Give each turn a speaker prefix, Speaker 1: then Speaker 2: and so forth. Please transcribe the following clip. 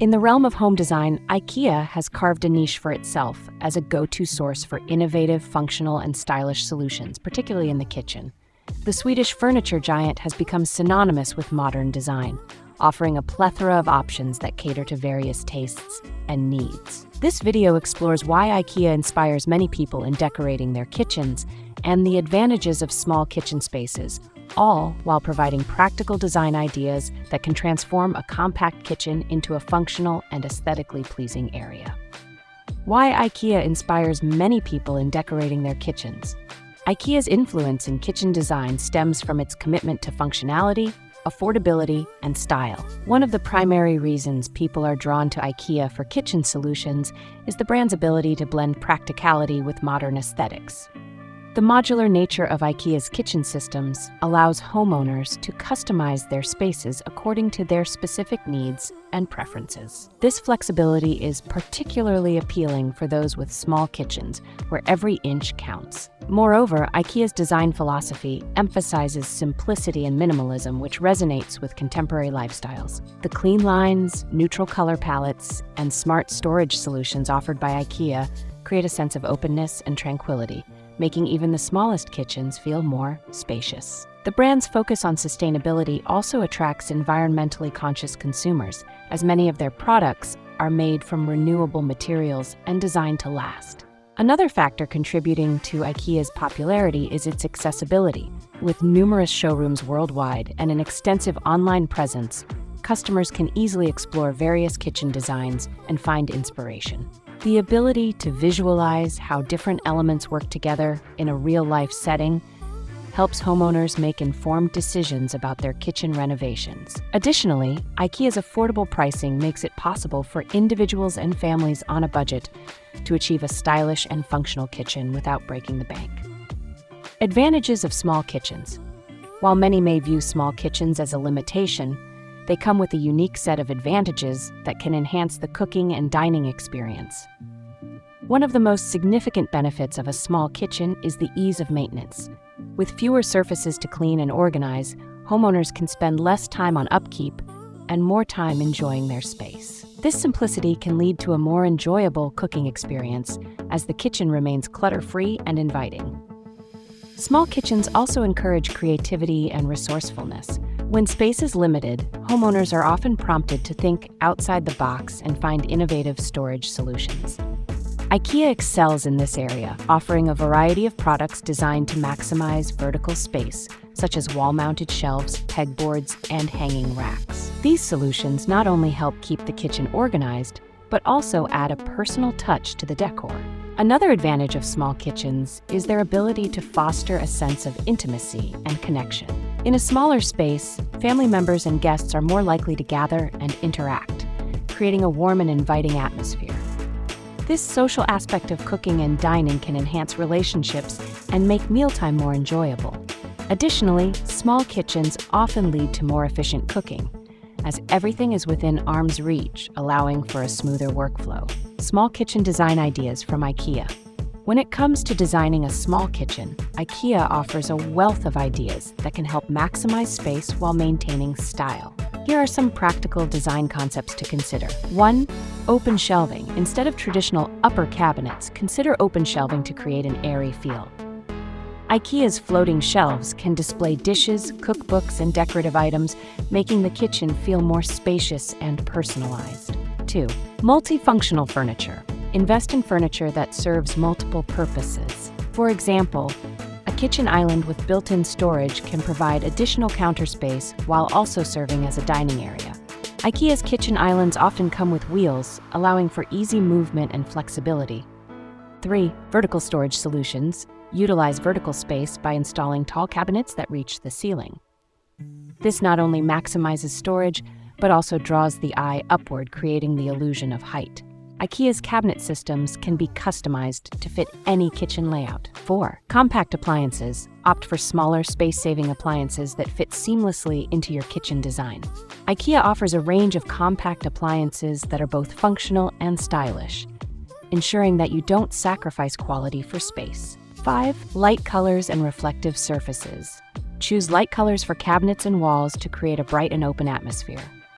Speaker 1: In the realm of home design, IKEA has carved a niche for itself as a go-to source for innovative, functional, and stylish solutions, particularly in the kitchen. The Swedish furniture giant has become synonymous with modern design, offering a plethora of options that cater to various tastes and needs. This video explores why IKEA inspires many people in decorating their kitchens and the advantages of small kitchen spaces, all while providing practical design ideas that can transform a compact kitchen into a functional and aesthetically pleasing area. Why IKEA inspires many people in decorating their kitchens. IKEA's influence in kitchen design stems from its commitment to functionality, affordability, and style. One of the primary reasons people are drawn to IKEA for kitchen solutions is the brand's ability to blend practicality with modern aesthetics. The modular nature of IKEA's kitchen systems allows homeowners to customize their spaces according to their specific needs and preferences. This flexibility is particularly appealing for those with small kitchens, where every inch counts. Moreover, IKEA's design philosophy emphasizes simplicity and minimalism, which resonates with contemporary lifestyles. The clean lines, neutral color palettes, and smart storage solutions offered by IKEA create a sense of openness and tranquility, making even the smallest kitchens feel more spacious. The brand's focus on sustainability also attracts environmentally conscious consumers, as many of their products are made from renewable materials and designed to last. Another factor contributing to IKEA's popularity is its accessibility. With numerous showrooms worldwide and an extensive online presence, customers can easily explore various kitchen designs and find inspiration. The ability to visualize how different elements work together in a real-life setting helps homeowners make informed decisions about their kitchen renovations. Additionally, IKEA's affordable pricing makes it possible for individuals and families on a budget to achieve a stylish and functional kitchen without breaking the bank. Advantages of small kitchens. While many may view small kitchens as a limitation, they come with a unique set of advantages that can enhance the cooking and dining experience. One of the most significant benefits of a small kitchen is the ease of maintenance. With fewer surfaces to clean and organize, homeowners can spend less time on upkeep and more time enjoying their space. This simplicity can lead to a more enjoyable cooking experience as the kitchen remains clutter-free and inviting. Small kitchens also encourage creativity and resourcefulness. When space is limited, homeowners are often prompted to think outside the box and find innovative storage solutions. IKEA excels in this area, offering a variety of products designed to maximize vertical space, such as wall-mounted shelves, pegboards, and hanging racks. These solutions not only help keep the kitchen organized, but also add a personal touch to the decor. Another advantage of small kitchens is their ability to foster a sense of intimacy and connection. In a smaller space, family members and guests are more likely to gather and interact, creating a warm and inviting atmosphere. This social aspect of cooking and dining can enhance relationships and make mealtime more enjoyable. Additionally, small kitchens often lead to more efficient cooking, as everything is within arm's reach, allowing for a smoother workflow. Small kitchen design ideas from IKEA. When it comes to designing a small kitchen, IKEA offers a wealth of ideas that can help maximize space while maintaining style. Here are some practical design concepts to consider. 1. Open shelving. Instead of traditional upper cabinets, consider open shelving to create an airy feel. IKEA's floating shelves can display dishes, cookbooks, and decorative items, making the kitchen feel more spacious and personalized. 2. Multifunctional furniture. Invest in furniture that serves multiple purposes. For example, a kitchen island with built-in storage can provide additional counter space while also serving as a dining area. IKEA's kitchen islands often come with wheels, allowing for easy movement and flexibility. 3. Vertical storage solutions. Utilize vertical space by installing tall cabinets that reach the ceiling. This not only maximizes storage, but also draws the eye upward, creating the illusion of height. IKEA's cabinet systems can be customized to fit any kitchen layout. 4. Compact appliances. Opt for smaller, space-saving appliances that fit seamlessly into your kitchen design. IKEA offers a range of compact appliances that are both functional and stylish, ensuring that you don't sacrifice quality for space. 5. Light colors and reflective surfaces. Choose light colors for cabinets and walls to create a bright and open atmosphere.